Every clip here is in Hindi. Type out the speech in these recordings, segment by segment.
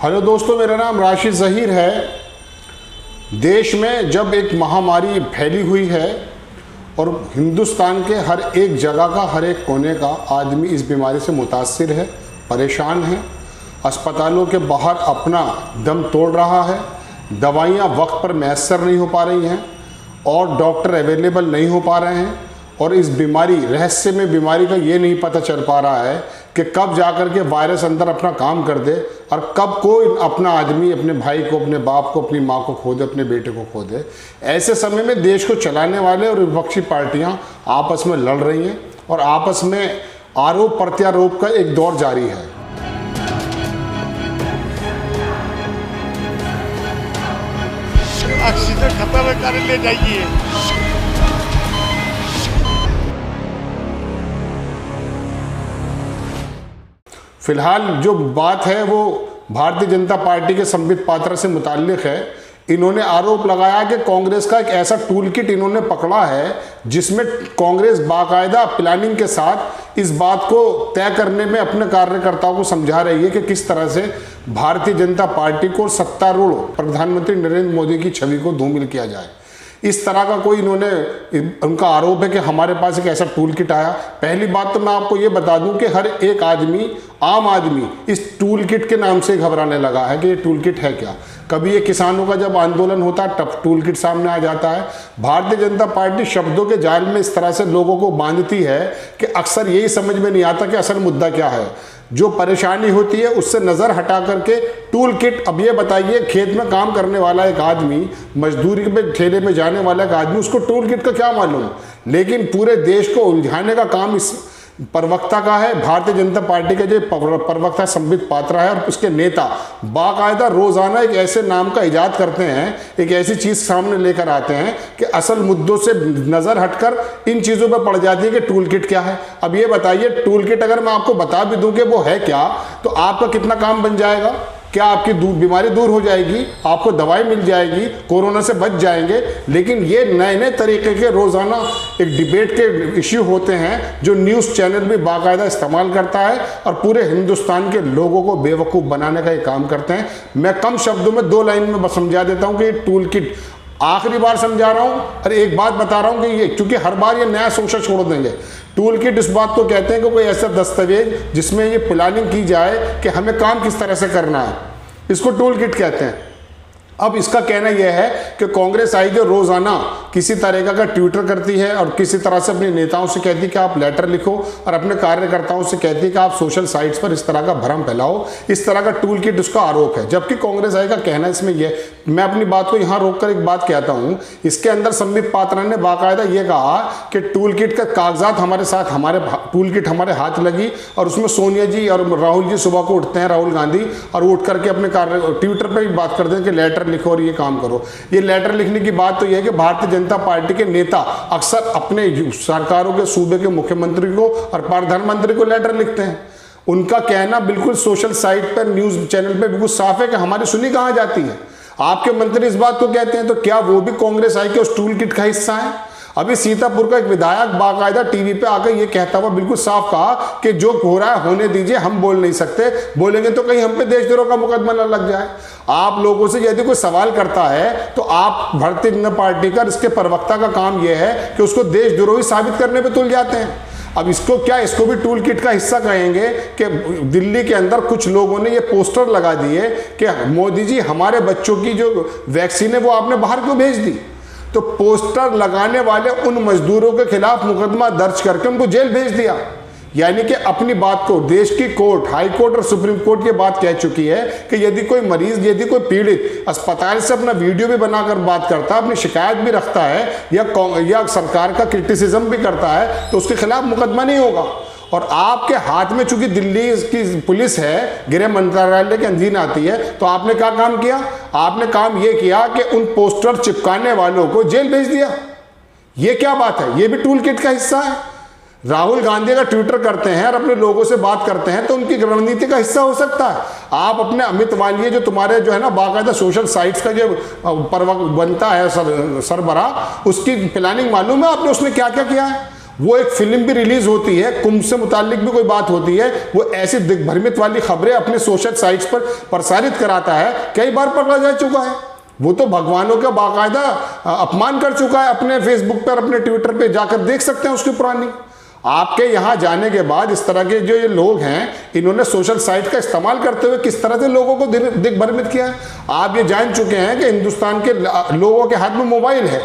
हेलो दोस्तों, मेरा नाम राशिद ज़हीर है। देश में जब एक महामारी फैली हुई है और हिंदुस्तान के हर एक जगह का, हर एक कोने का आदमी इस बीमारी से मुतासिर है, परेशान है, अस्पतालों के बाहर अपना दम तोड़ रहा है, दवाइयाँ वक्त पर मैसर नहीं हो पा रही हैं और डॉक्टर अवेलेबल नहीं हो पा रहे हैं। और इस बीमारी, रहस्य में बीमारी का ये नहीं पता चल पा रहा है कि कब जाकर के वायरस अंदर अपना काम कर दे और कब कोई अपना आदमी अपने भाई को, अपने बाप को, अपनी माँ को खो दे, अपने बेटे को खो दे। ऐसे समय में देश को चलाने वाले और विपक्षी पार्टियाँ आपस में लड़ रही हैं और आपस में आरोप प्रत्यारोप का एक दौर जारी है। ऑक्सीजन खत्म है, कर ले जाइए। फिलहाल जो बात है वो भारतीय जनता पार्टी के संबित पात्रा से मुताल्लिक है। इन्होंने आरोप लगाया कि कांग्रेस का एक ऐसा टूल किट इन्होंने पकड़ा है जिसमें कांग्रेस बाकायदा प्लानिंग के साथ इस बात को तय करने में अपने कार्यकर्ताओं को समझा रही है कि किस तरह से भारतीय जनता पार्टी को सत्तारूढ़ प्रधानमंत्री नरेंद्र मोदी की छवि को धूमिल किया जाए। इस तरह का कोई उनका आरोप है कि हमारे पास एक ऐसा टूल किट आया। पहली बात तो मैं आपको ये बता दूं कि हर एक आदमी, आम आदमी इस टूल किट के नाम से घबराने लगा है कि ये टूल किट है क्या। कभी ये किसानों का जब आंदोलन होता है तब टूल किट सामने आ जाता है। भारतीय जनता पार्टी शब्दों के जाल में इस तरह से लोगों को बांधती है कि अक्सर यही समझ में नहीं आता कि असल मुद्दा क्या है। जो परेशानी होती है उससे नज़र हटा करके टूल किट। अब ये बताइए, खेत में काम करने वाला एक आदमी, मजदूरी पे ठेले में जाने वाला एक आदमी, उसको टूल किट का क्या मालूम। लेकिन पूरे देश को उलझाने का काम इस प्रवक्ता का है। भारतीय जनता पार्टी के जो प्रवक्ता संबित पात्रा है और उसके नेता बाकायदा रोजाना एक ऐसे नाम का इजाद करते हैं, एक ऐसी चीज सामने लेकर आते हैं कि असल मुद्दों से नजर हटकर इन चीजों पर पड़ जाती है कि टूल किट क्या है। अब ये बताइए, टूल किट अगर मैं आपको बता भी दूं कि वो है क्या, तो आपका कितना काम बन जाएगा। क्या आपकी बीमारी दूर हो जाएगी, आपको दवाई मिल जाएगी, कोरोना से बच जाएंगे। लेकिन ये नए नए तरीके के रोज़ाना एक डिबेट के इश्यू होते हैं जो न्यूज़ चैनल भी बाकायदा इस्तेमाल करता है और पूरे हिंदुस्तान के लोगों को बेवकूफ़ बनाने का ये काम करते हैं। मैं कम शब्दों में 2 लाइन में समझा देता हूँ कि ये टूल किट, आखिरी बार समझा रहा हूँ और एक बात बता रहा हूँ कि ये, क्योंकि हर बार ये नया सोचा छोड़ देंगे। टूल किट इस बात को कहते हैं कि कोई ऐसा दस्तावेज जिसमें ये प्लानिंग की जाए कि हमें काम किस तरह से करना है, इसको टूल किट कहते हैं। अब इसका कहना यह है कि कांग्रेस आई जो रोजाना किसी तरह का ट्विटर करती है और किसी तरह से अपने नेताओं से कहती है कि आप लेटर लिखो और अपने कार्यकर्ताओं से कहती है कि आप सोशल साइट्स पर इस तरह का भ्रम फैलाओ। इस तरह का टूल किट उसका आरोप है। जबकि कांग्रेस आई का कहना इसमें यह, मैं अपनी बात को यहाँ रोककर एक बात कहता हूँ, इसके अंदर संबित पात्रा ने बाकायदा ये कहा कि टूल किट का कागजात हमारे साथ, हमारे टूल किट हमारे हाथ लगी और उसमें सोनिया जी और राहुल जी सुबह को उठते हैं, राहुल गांधी, और उठ करके अपने ट्विटर पर भी बात करते हैं कि लेटर लिखो और ये काम करो। ये लेटर लिखने की बात तो यह है कि भारतीय जनता पार्टी के नेता अक्सर अपने सरकारों के सूबे के मुख्यमंत्री को और प्रधानमंत्री को लेटर लिखते हैं। उनका कहना बिल्कुल सोशल साइट पर, न्यूज चैनल पर बिल्कुल साफ है कि हमारी सुनी कहाँ जाती है। आपके मंत्री इस बात को कहते हैं तो क्या वो भी कांग्रेस आई के उस टूल किट का हिस्सा है। अभी सीतापुर का एक विधायक बाकायदा टीवी पे आकर ये कहता हुआ बिल्कुल साफ कहा कि जो हो रहा है होने दीजिए, हम बोल नहीं सकते, बोलेंगे तो कहीं हम पे देशद्रोह का मुकदमा न लग जाए। आप लोगों से यदि कोई सवाल करता है तो आप भारतीय जनता पार्टी का, इसके प्रवक्ता का काम यह है कि उसको देशद्रोही साबित करने पे तुल जाते हैं। अब इसको क्या, इसको भी टूल किट का हिस्सा कहेंगे कि दिल्ली के अंदर कुछ लोगों ने ये पोस्टर लगा दिए कि मोदी जी हमारे बच्चों की जो वैक्सीन है वो आपने बाहर क्यों भेज दी। तो पोस्टर लगाने वाले उन मजदूरों के खिलाफ मुकदमा दर्ज करके उनको जेल भेज दिया। यानी कि अपनी बात को देश की कोर्ट, हाई कोर्ट और सुप्रीम कोर्ट ये बात कह चुकी है कि यदि कोई मरीज, यदि कोई पीड़ित अस्पताल से अपना वीडियो भी बनाकर बात करता है, अपनी शिकायत भी रखता है या सरकार का क्रिटिसिज्म भी करता है, तो उसके खिलाफ मुकदमा नहीं होगा। और आपके हाथ में चूंकि दिल्ली की पुलिस है, गृह मंत्रालय के अधीन आती है, तो आपने क्या काम किया, आपने काम यह किया कि उन पोस्टर चिपकाने वालों को जेल भेज दिया। यह क्या बात है, यह भी टूल किट का हिस्सा है। राहुल गांधी का ट्विटर करते हैं और अपने लोगों से बात करते हैं तो उनकी रणनीति का हिस्सा हो सकता है। आप अपने अमित वालिए जो तुम्हारे जो है ना बाकायदा सोशल साइट्स का जो बनता है सरबराह, उसकी प्लानिंग मालूम है आपने, उसने क्या क्या किया है। वो एक फिल्म भी रिलीज होती है, कुंभ से मुतालिक भी कोई बात होती है, वो ऐसी दिग्भ्रमित वाली खबरें अपने सोशल साइट्स पर प्रसारित कराता है, कई बार पकड़ा जा चुका है। वो तो भगवानों का बाकायदा अपमान कर चुका है, अपने फेसबुक पर, अपने ट्विटर पे जाकर देख सकते हैं उसकी पुरानी। आपके यहाँ जाने के बाद इस तरह के जो ये लोग हैं, इन्होंने सोशल साइट का इस्तेमाल करते हुए किस तरह से लोगों को दिग्भ्रमित किया है। आप ये जान चुके हैं कि हिंदुस्तान के लोगों के हाथ में मोबाइल है,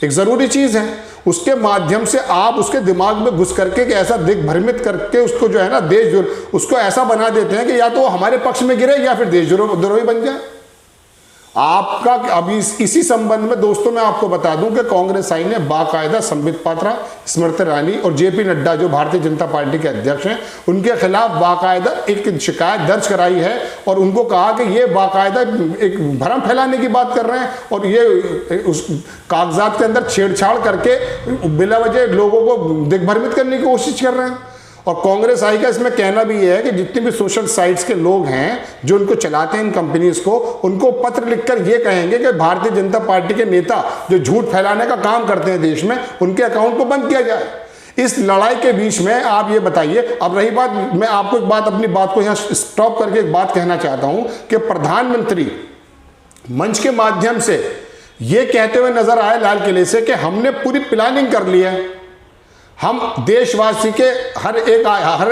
एक ज़रूरी चीज़ है, उसके माध्यम से आप उसके दिमाग में घुस करके कि ऐसा दिग्भ्रमित करके उसको जो है ना उसको ऐसा बना देते हैं कि या तो वो हमारे पक्ष में गिरे या फिर देशद्रोही बन जाए। आपका अभी इसी संबंध में दोस्तों मैं आपको बता दूं कि कांग्रेस आई ने बाकायदा संबित पात्रा, स्मृति ईरानी और जेपी नड्डा जो भारतीय जनता पार्टी के अध्यक्ष हैं, उनके खिलाफ बाकायदा एक शिकायत दर्ज कराई है और उनको कहा कि ये बाकायदा एक भ्रम फैलाने की बात कर रहे हैं और ये उस कागजात के अंदर छेड़छाड़ करके बिला वजह लोगों को दिग्भ्रमित करने की कोशिश कर रहे हैं। और कांग्रेस आई का इसमें कहना भी यह है कि जितने भी सोशल साइट्स के लोग हैं जो उनको चलाते हैं इन कंपनीज को, उनको पत्र लिखकर ये कहेंगे कि भारतीय जनता पार्टी के नेता जो झूठ फैलाने का काम करते हैं देश में, उनके अकाउंट को बंद किया जाए। इस लड़ाई के बीच में आप ये बताइए, अब रही बात, मैं आपको एक बात, अपनी बात को यहाँ स्टॉप करके एक बात कहना चाहता हूं कि प्रधानमंत्री मंच के माध्यम से ये कहते हुए नजर आए लाल किले से कि हमने पूरी प्लानिंग कर ली है, हम देशवासी के हर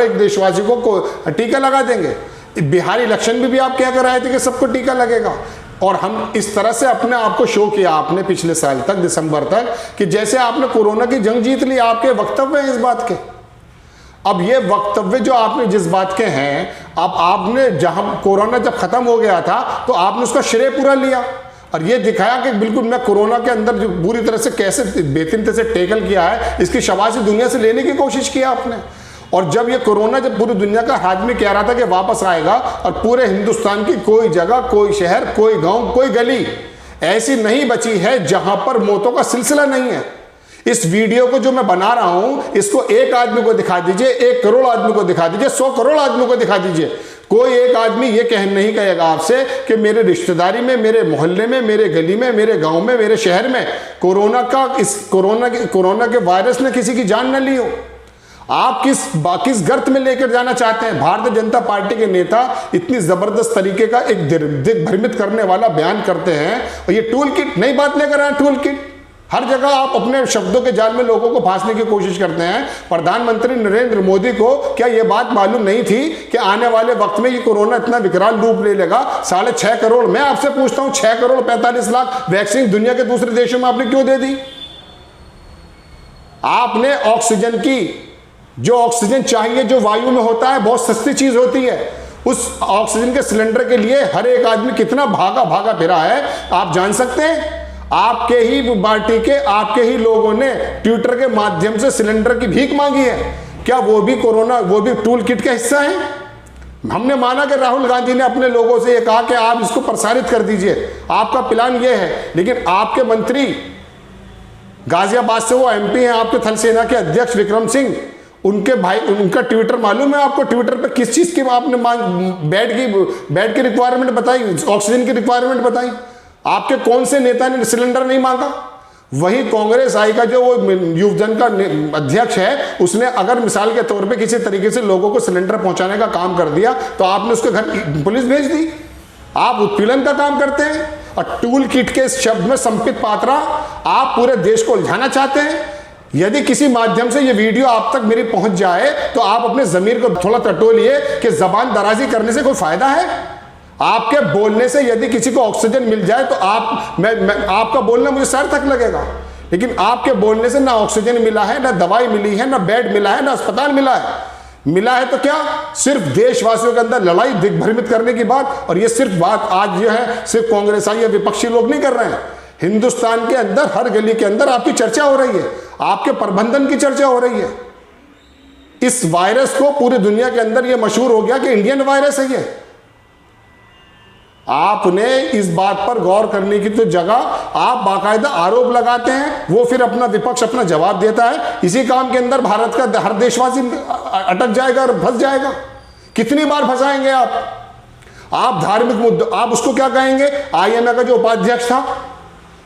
एक देशवासी को टीका लगा देंगे। बिहार इलेक्शन में भी आप क्या कर रहे थे कि सबको टीका लगेगा, और हम इस तरह से अपने आप को शो किया आपने पिछले साल तक, दिसंबर तक, कि जैसे आपने कोरोना की जंग जीत ली। आपके वक्तव्य हैं इस बात के। अब ये वक्तव्य जो आपने जिस बात के हैं, अब आपने जहां कोरोना जब खत्म हो गया था तो आपने उसका श्रेय पूरा लिया और ये दिखाया कि बिल्कुल मैं कोरोना के अंदर जो बुरी तरह से कैसे बेतिन से टैकल किया है, इसकी शाबाशी दुनिया से लेने की कोशिश किया आपने। और जब ये कोरोना जब पूरी दुनिया का आदमी कह रहा था कि वापस आएगा, और पूरे हिंदुस्तान की कोई जगह, कोई शहर, कोई गांव, कोई गली ऐसी नहीं बची है जहां पर मौतों का सिलसिला नहीं है। इस वीडियो को जो मैं बना रहा हूं, इसको एक आदमी को दिखा दीजिए, 1 करोड़ आदमी को दिखा दीजिए, 100 करोड़ आदमी को दिखा दीजिए, कोई एक आदमी ये नहीं कहेगा आपसे कि मेरे रिश्तेदारी में, मेरे मोहल्ले में, मेरे गली में, मेरे गांव में, मेरे शहर में कोरोना के वायरस ने किसी की जान न ली हो। आप किस गर्त में लेकर जाना चाहते हैं? भारतीय जनता पार्टी के नेता इतनी जबरदस्त तरीके का एक दिग्भ्रमित करने वाला बयान करते हैं, और ये टूल किट नई बात लेकर आए। टूल किट हर जगह आप अपने शब्दों के जाल में लोगों को फांसने की कोशिश करते हैं। प्रधानमंत्री नरेंद्र मोदी को क्या यह बात मालूम नहीं थी कि आने वाले वक्त में ये कोरोना इतना विकराल रूप ले लेगा? 6.5 करोड़, मैं आपसे पूछता हूं, 6 करोड़ 45 लाख वैक्सीन दुनिया के दूसरे देशों में आपने क्यों दे दी? आपने ऑक्सीजन की, जो ऑक्सीजन चाहिए जो वायु में होता है, बहुत सस्ती चीज होती है, उस ऑक्सीजन के सिलेंडर के लिए हर एक आदमी कितना भागा फिरा है आप जान सकते हैं। आपके ही पार्टी के, आपके ही लोगों ने ट्विटर के माध्यम से सिलेंडर की भीख मांगी है। क्या वो भी कोरोना, वो भी टूल किट का हिस्सा है? हमने माना कि राहुल गांधी ने अपने लोगों से ये कहा कि आप इसको प्रसारित कर दीजिए, आपका प्लान ये है, लेकिन आपके मंत्री गाजियाबाद से वो एमपी हैं, आपके थल सेना के अध्यक्ष विक्रम सिंह, उनके भाई, उनका ट्विटर मालूम है आपको? ट्विटर पे किस चीज की आपने बेड की रिक्वायरमेंट बताई, ऑक्सीजन की रिक्वायरमेंट बताई? आपके कौन से नेता ने सिलेंडर नहीं मांगा? वही कांग्रेस आई का जो वो युवजन का अध्यक्ष है, उसने अगर मिसाल के तौर पे किसी तरीके से लोगों को सिलेंडर पहुंचाने का काम कर दिया तो आपने उसके घर पुलिस भेज दी। आप उत्पीड़न का काम करते हैं। और टूल किट के शब्द में संबित पात्रा, आप पूरे देश को उलझाना चाहते हैं। यदि किसी माध्यम से ये वीडियो आप तक मेरी पहुंच जाए तो आप अपने जमीर को थोड़ा टटोलिए कि जबान दराजी करने से कोई फायदा है? आपके बोलने से यदि किसी को ऑक्सीजन मिल जाए तो आपका बोलना मुझे सार्थक लगेगा, लेकिन आपके बोलने से ना ऑक्सीजन मिला है, ना दवाई मिली है, ना बेड मिला है, ना अस्पताल मिला है तो क्या सिर्फ देशवासियों के अंदर लड़ाई, दिग्भ्रमित करने की बात। और ये सिर्फ बात आज जो है सिर्फ कांग्रेस आई या विपक्षी लोग नहीं कर रहे हैं, हिंदुस्तान के अंदर हर गली के अंदर आपकी चर्चा हो रही है, आपके प्रबंधन की चर्चा हो रही है। इस वायरस को पूरी दुनिया के अंदर यह मशहूर हो गया कि इंडियन वायरस है ये। आपने इस बात पर गौर करने की तो जगह आप बाकायदा आरोप लगाते हैं, वो फिर अपना विपक्ष अपना जवाब देता है। इसी काम के अंदर भारत का हर देशवासी अटक जाएगा और फंस जाएगा। कितनी बार फंसाएंगे आप धार्मिक मुद्दों, आप उसको क्या कहेंगे? आईएमए का जो उपाध्यक्ष था,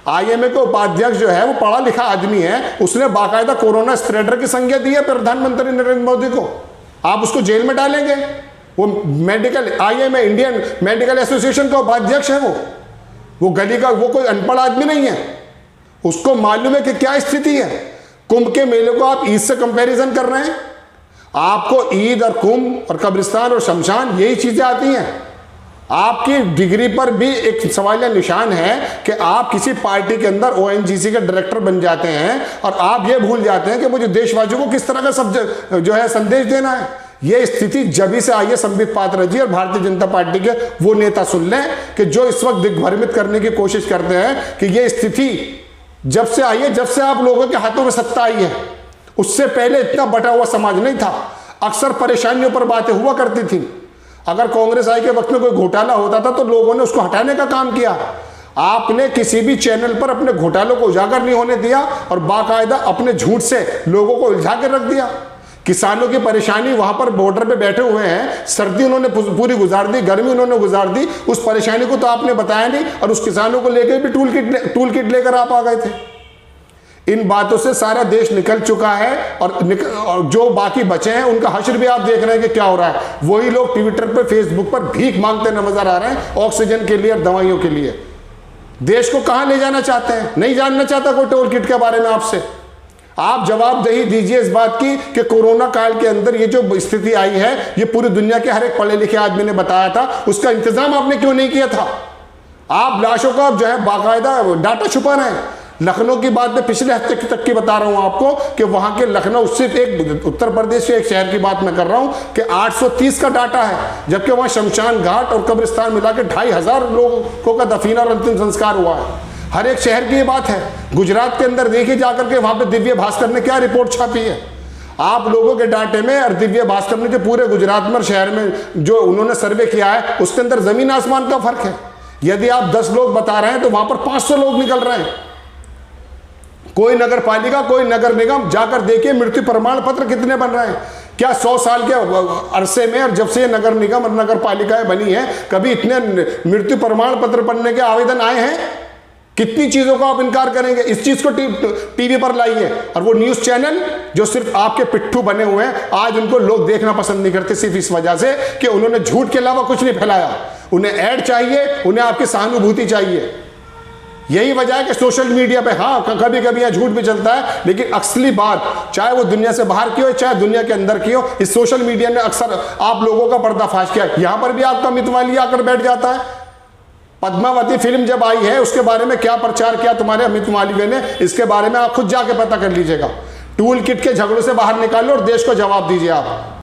आईएमए के उपाध्यक्ष जो है वो पढ़ा लिखा आदमी है, उसने बाकायदा कोरोना स्प्रेडर की संज्ञा दी है प्रधानमंत्री नरेंद्र मोदी को। आप उसको जेल में डालेंगे? वो medical IMA Indian medical association का उपाध्यक्ष है वो गली का, वो कोई अनपढ़ आदमी नहीं है। उसको मालूम है कि क्या स्थिति है। कुंभ के मेले को आप ईद से कंपैरिजन कर रहे हैं। आपको ईद और कुंभ और कब्रिस्तान और शमशान यही चीजें आती हैं। आपकी डिग्री पर भी एक सवालिया निशान है कि आप किसी पार्टी के अंदर ओएनजीसी के डायरेक्टर बन जाते हैं और आप ये भूल जाते हैं कि मुझे देशवासियों को किस तरह का सब जो है संदेश देना है। ये स्थिति जब से आई है संबित पात्रा जी और भारतीय जनता पार्टी के वो नेता सुन लें कि जो इस वक्त दिग्भ्रमित करने की कोशिश करते हैं कि ये स्थिति जब से आई है, जब से आप लोगों के हाथों में सत्ता आई है, उससे पहले इतना बटा हुआ समाज नहीं था। अक्सर परेशानियों पर बातें हुआ करती थी। अगर कांग्रेस आई के वक्त में कोई घोटाला होता था तो लोगों ने उसको हटाने का काम किया। आपने किसी भी चैनल पर अपने घोटालों को उजागर नहीं होने दिया और बाकायदा अपने झूठ से लोगों को उलझा कर रख दिया। किसानों की परेशानी वहां पर बॉर्डर पे बैठे हुए हैं, सर्दी उन्होंने पूरी गुजार दी, गर्मी उन्होंने गुजार दी, उस परेशानी को तो आपने बताया नहीं और उस किसानों को लेकर भी टूल किट लेकर आप आ गए थे। इन बातों से सारा देश निकल चुका है और जो बाकी बचे हैं उनका हश्र भी आप देख रहे हैं कि क्या हो रहा है। वही लोग ट्विटर पर फेसबुक पर भीख मांगते नजर आ रहे हैं ऑक्सीजन के लिए और दवाइयों के लिए। देश को कहां ले जाना चाहते हैं? नहीं जानना चाहता कोई टोल किट के बारे में आपसे। आप जवाबदेही दीजिए इस बात की कि कोरोना काल के अंदर ये जो स्थिति आई है ये पूरी दुनिया के हर एक पढ़े लिखे आदमी ने बताया था, उसका इंतजाम आपने क्यों नहीं किया था? आप लाशों का जो है बाकायदा डाटा छुपा रहे हैं। लखनऊ की बात मैं पिछले हफ्ते तक की बता रहा हूं आपको कि वहां के लखनऊ सिर्फ एक उत्तर प्रदेश के एक शहर की बात मैं कर रहा हूं कि 830 का डाटा है, जबकि वहां शमशान घाट और कब्रिस्तान मिला के 2500 लोगों का दफीन और अंतिम संस्कार हुआ है। हर एक शहर की ये बात है। गुजरात के अंदर देखिए जाकर के वहां पे दिव्य भास्कर ने क्या रिपोर्ट छापी है। आप लोगों के डाटे में और दिव्य भास्कर ने जो पूरे गुजरात में शहर में जो उन्होंने सर्वे किया है उसके अंदर जमीन आसमान का फर्क है। यदि आप 10 लोग बता रहे हैं तो वहां पर 500 लोग निकल रहे हैं। कोई नगर पालिका, कोई नगर निगम जाकर देखिए मृत्यु प्रमाण पत्र कितने बन रहे हैं। क्या 100 साल के अरसे में और जब से नगर निगम और नगर पालिकाएं बनी हैं कभी इतने मृत्यु प्रमाण पत्र बनने के आवेदन आए हैं? कितनी चीजों को आप इनकार करेंगे? इस चीज को टीवी पर लाइए। और वो न्यूज चैनल जो सिर्फ आपके पिट्ठू बने हुए हैं, आज उनको लोग देखना पसंद नहीं करते सिर्फ इस वजह से कि उन्होंने झूठ के अलावा कुछ नहीं फैलाया। उन्हें ऐड चाहिए, उन्हें आपकी सहानुभूति चाहिए। यही वजह है कि सोशल मीडिया पे हाँ कभी कभी यहाँ झूठ भी चलता है, लेकिन असली बात चाहे वो दुनिया से बाहर की हो चाहे दुनिया के अंदर की हो, इस सोशल मीडिया ने अक्सर आप लोगों का पर्दाफाश किया। यहां पर भी आपका मितवाली आकर बैठ जाता है। पद्मावती फिल्म जब आई है उसके बारे में क्या प्रचार किया तुम्हारे अमित मालवीय ने, इसके बारे में आप खुद जाके पता कर लीजिएगा। टूल किट के झगड़ों से बाहर निकालो और देश को जवाब दीजिए आप।